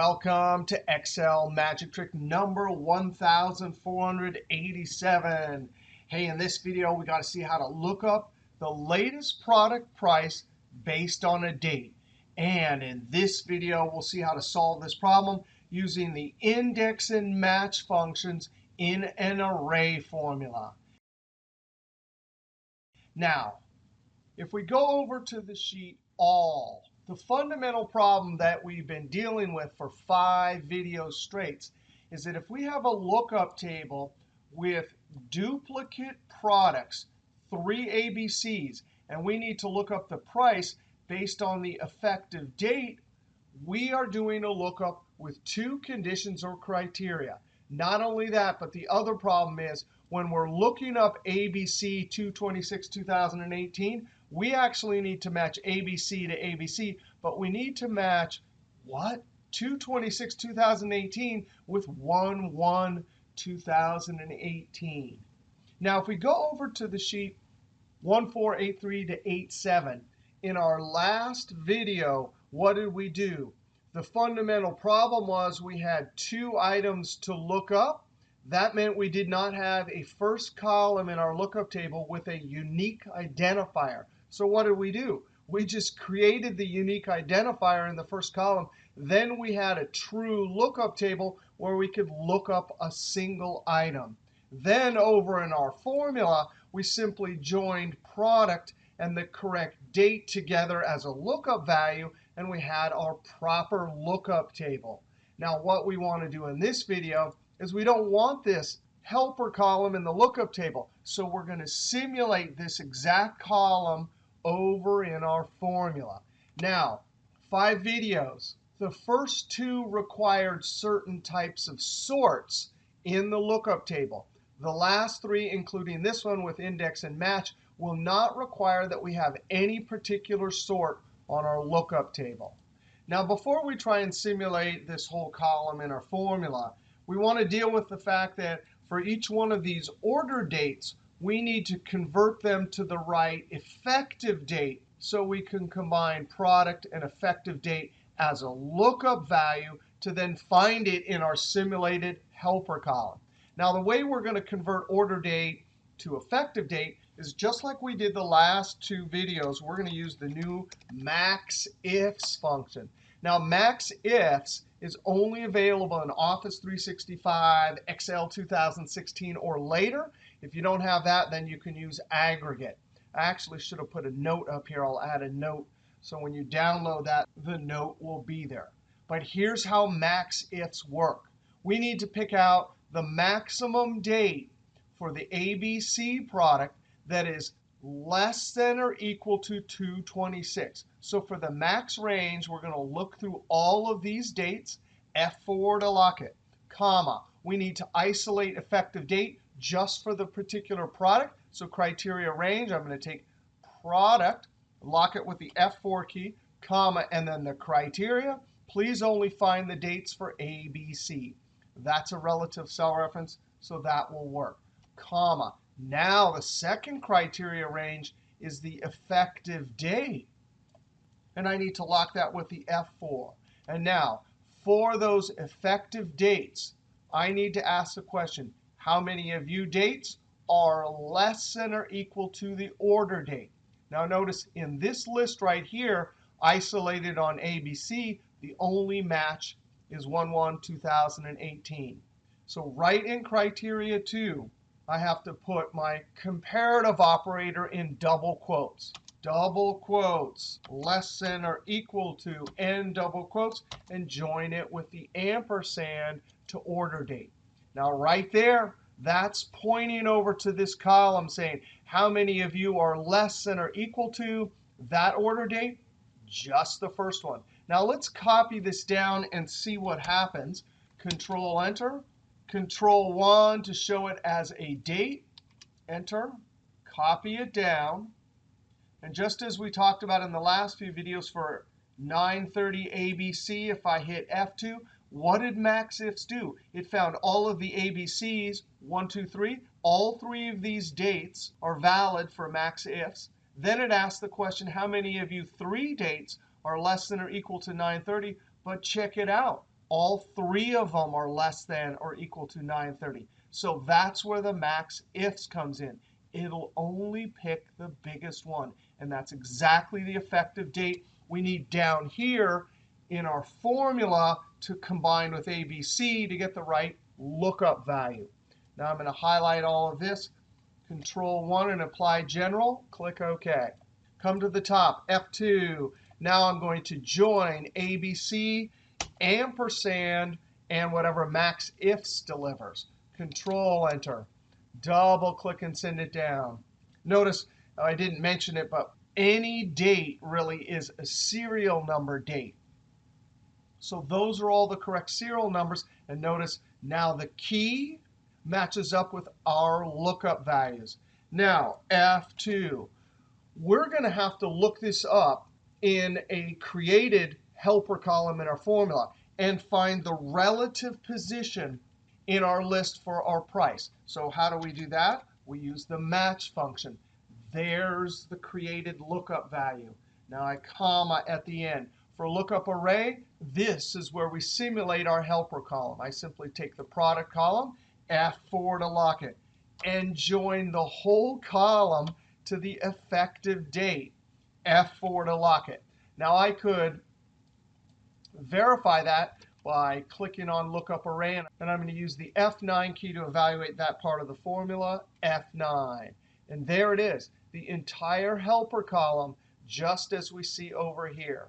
Welcome to Excel magic trick number 1487. Hey, in this video, we got to see how to look up the latest product price based on a date. And in this video, we'll see how to solve this problem using the index and match functions in an array formula. Now, if we go over to the sheet all, the fundamental problem that we've been dealing with for 5 videos straight is that if we have a lookup table with duplicate products, 3 ABCs, and we need to look up the price based on the effective date, we are doing a lookup with 2 conditions or criteria. Not only that, but the other problem is when we're looking up ABC 2/26/2018, we actually need to match ABC to ABC, but we need to match what? 2/26/2018 with 1/1/2018. Now, if we go over to the sheet 1483 to 87, in our last video, what did we do? The fundamental problem was we had 2 items to look up. That meant we did not have a first column in our lookup table with a unique identifier. So what did we do? We just created the unique identifier in the first column. Then we had a true lookup table where we could look up a single item. Then over in our formula, we simply joined product and the correct date together as a lookup value, and we had our proper lookup table. Now, what we want to do in this video is we don't want this helper column in the lookup table. So we're going to simulate this exact column over in our formula. Now, 5 videos. The first 2 required certain types of sorts in the lookup table. The last 3, including this one with index and match, will not require that we have any particular sort on our lookup table. Now, before we try and simulate this whole column in our formula, we want to deal with the fact that for each one of these order dates, we need to convert them to the right effective date so we can combine product and effective date as a lookup value to then find it in our simulated helper column. Now, the way we're going to convert order date to effective date is just like we did the last 2 videos. We're going to use the new MAXIFS function. Now, MAXIFS is only available in Office 365, Excel 2016, or later. If you don't have that, then you can use aggregate. I actually should have put a note up here. I'll add a note. So when you download that, the note will be there. But here's how MAXIFS work. We need to pick out the maximum date for the ABC product that is less than or equal to 2/26. So for the max range, we're going to look through all of these dates, F4 to lock it, comma. We need to isolate effective date just for the particular product. So criteria range, I'm going to take product, lock it with the F4 key, comma, and then the criteria. Please only find the dates for ABC. That's a relative cell reference, so that will work, comma. Now, the second criteria range is the effective date. And I need to lock that with the F4. And now, for those effective dates, I need to ask the question, how many of you dates are less than or equal to the order date? Now, notice in this list right here, isolated on ABC, the only match is 1/1/2018. So right in criteria 2, I have to put my comparative operator in double quotes. Double quotes, less than or equal to, end double quotes, and join it with the ampersand to order date. Now, right there, that's pointing over to this column saying, how many of you are less than or equal to that order date? Just the first one. Now, let's copy this down and see what happens. Control-Enter. Control-1 to show it as a date. Enter. Copy it down. And just as we talked about in the last few videos for 930 ABC, if I hit F2, what did MAXIFS do? It found all of the ABCs, 1, 2, 3. All 3 of these dates are valid for MAXIFS. Then it asked the question, how many of you 3 dates are less than or equal to 930? But check it out. all three of them are less than or equal to 930. So that's where the MAXIFS comes in. It'll only pick the biggest one. And that's exactly the effective date we need down here in our formula to combine with ABC to get the right lookup value. Now I'm going to highlight all of this, Control-1 and apply general. Click OK. Come to the top, F2. Now I'm going to join ABC, ampersand, and whatever MAXIFS delivers. Control-Enter. Double-click and send it down. Notice I didn't mention it, but any date really is a serial number date. So those are all the correct serial numbers. And notice now the key matches up with our lookup values. Now, F2. We're going to have to look this up in a created helper column in our formula and find the relative position in our list for our price. So how do we do that? We use the match function. There's the created lookup value. Now I comma at the end. For lookup array, this is where we simulate our helper column. I simply take the product column, F4 to lock it, and join the whole column to the effective date, F4 to lock it. Now I could verify that by clicking on Lookup Array, and I'm going to use the F9 key to evaluate that part of the formula, F9. And there it is, the entire helper column, just as we see over here.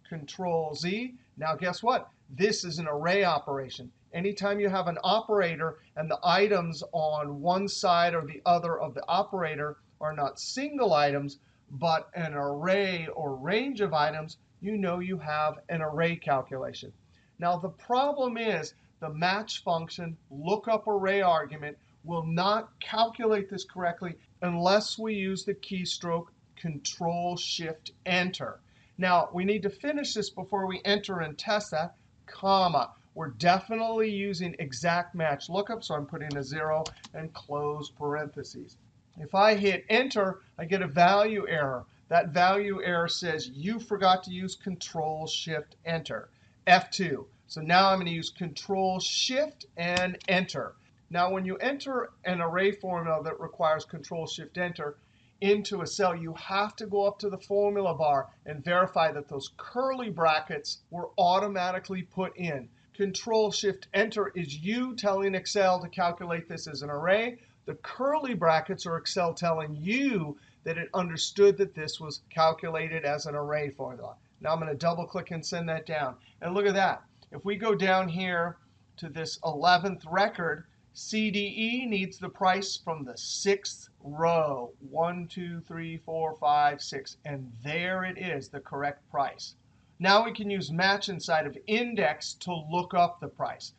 Control-Z. Now guess what? This is an array operation. Anytime you have an operator and the items on one side or the other of the operator are not single items, but an array or range of items, you know you have an array calculation. Now the problem is the match function lookup array argument will not calculate this correctly unless we use the keystroke Control-Shift-Enter. Now we need to finish this before we enter and test that, comma. We're definitely using exact match lookup, so I'm putting a 0 and close parentheses. If I hit Enter, I get a value error. That value error says you forgot to use Control-Shift-Enter, F2. So now I'm going to use Control-Shift and Enter. Now when you enter an array formula that requires Control-Shift-Enter into a cell, you have to go up to the formula bar and verify that those curly brackets were automatically put in. Control-Shift-Enter is you telling Excel to calculate this as an array. The curly brackets are Excel telling you that it understood that this was calculated as an array formula. Now I'm going to double click and send that down. And look at that. If we go down here to this 11th record, CDE needs the price from the 6th row. 1, 2, 3, 4, 5, 6. And there it is, the correct price. Now we can use match inside of index to look up the price.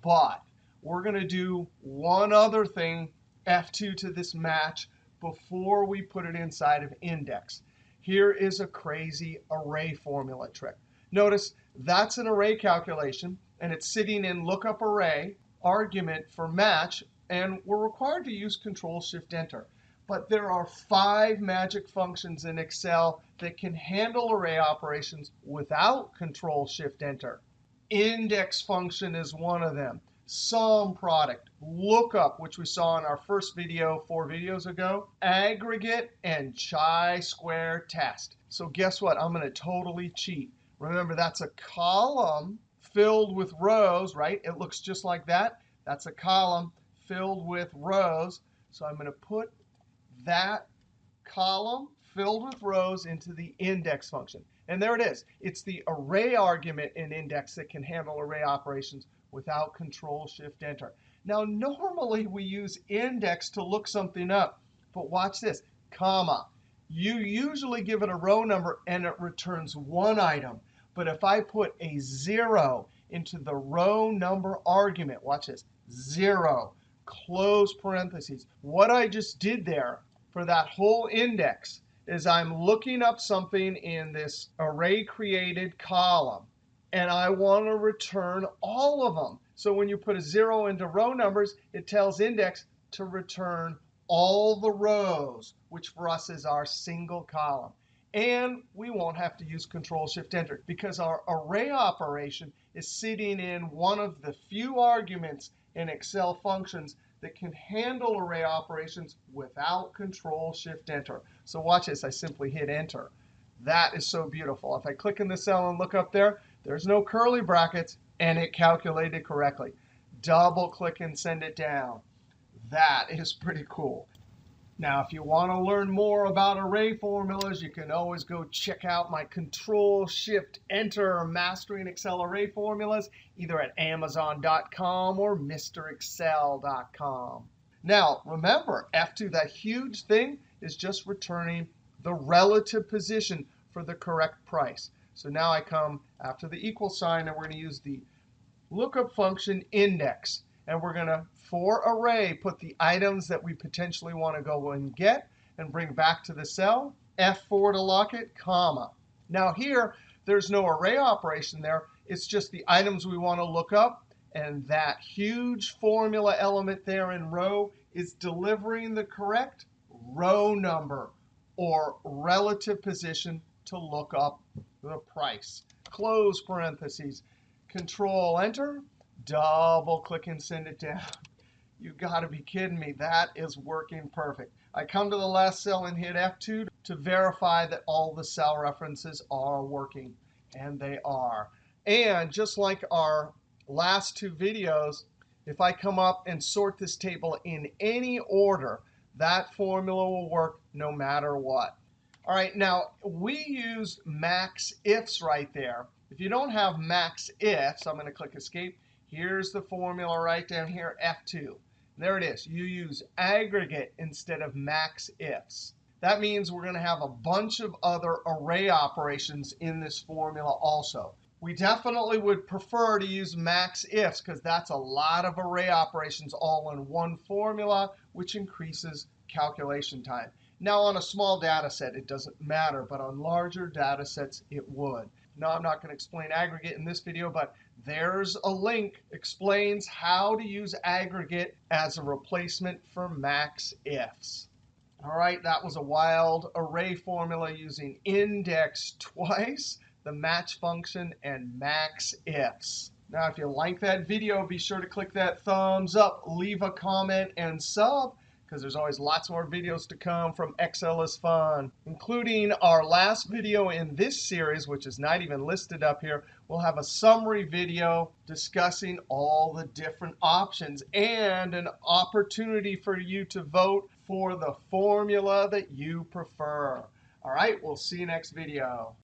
But we're going to do one other thing, F2 to this match, before we put it inside of index. Here is a crazy array formula trick. Notice that's an array calculation, and it's sitting in lookup array argument for match, and we're required to use Control-Shift-Enter. But there are 5 magic functions in Excel that can handle array operations without Control-Shift-Enter. Index function is one of them. Sum product, lookup, which we saw in our first video 4 videos ago, aggregate, and chi-square test. So guess what? I'm going to totally cheat. Remember, that's a column filled with rows, right? It looks just like that. That's a column filled with rows. So I'm going to put that column filled with rows into the index function. And there it is. It's the array argument in index that can handle array operations without Control-Shift-Enter. Now, normally we use index to look something up. But watch this, comma. You usually give it a row number, and it returns one item. But if I put a 0 into the row number argument, watch this, 0, close parentheses. What I just did there for that whole index is I'm looking up something in this array created column, and I want to return all of them. So when you put a 0 into row numbers, it tells index to return all the rows, which for us is our single column. And we won't have to use Control-Shift-Enter because our array operation is sitting in one of the few arguments in Excel functions that can handle array operations without Control-Shift-Enter. So watch this. I simply hit Enter. That is so beautiful. If I click in the cell and look up there, there's no curly brackets, and it calculated correctly. Double click and send it down. That is pretty cool. Now, if you want to learn more about array formulas, you can always go check out my Control-Shift-Enter Mastering Excel Array Formulas, either at Amazon.com or MrExcel.com. Now, remember, F2, that huge thing, is just returning the relative position for the correct price. So now I come after the equal sign, and we're going to use the lookup function index. And we're going to, for array, put the items that we potentially want to go and get and bring back to the cell. F4 to lock it, comma. Now here, there's no array operation there. It's just the items we want to look up. And that huge formula element there in row is delivering the correct row number or relative position to look up the price. Close parentheses. Control-Enter. Double click and send it down. You've got to be kidding me. That is working perfect. I come to the last cell and hit F2 to verify that all the cell references are working. And they are. And just like our last two videos, if I come up and sort this table in any order, that formula will work no matter what. All right, now we use MAXIFS right there. If you don't have MAXIFS, I'm going to click Escape. Here's the formula right down here, F2. There it is. You use aggregate instead of MAXIFS. That means we're going to have a bunch of other array operations in this formula also. We definitely would prefer to use MAXIFS because that's a lot of array operations all in one formula, which increases calculation time. Now, on a small data set, it doesn't matter, but on larger data sets, it would. Now, I'm not going to explain aggregate in this video, but there's a link that explains how to use aggregate as a replacement for MAXIFS. All right, that was a wild array formula using index twice, the match function, and MAXIFS. Now, if you like that video, be sure to click that thumbs up, leave a comment, and sub, because there's always lots more videos to come from Excel is Fun, including our last video in this series, which is not even listed up here. We'll have a summary video discussing all the different options and an opportunity for you to vote for the formula that you prefer. All right, we'll see you next video.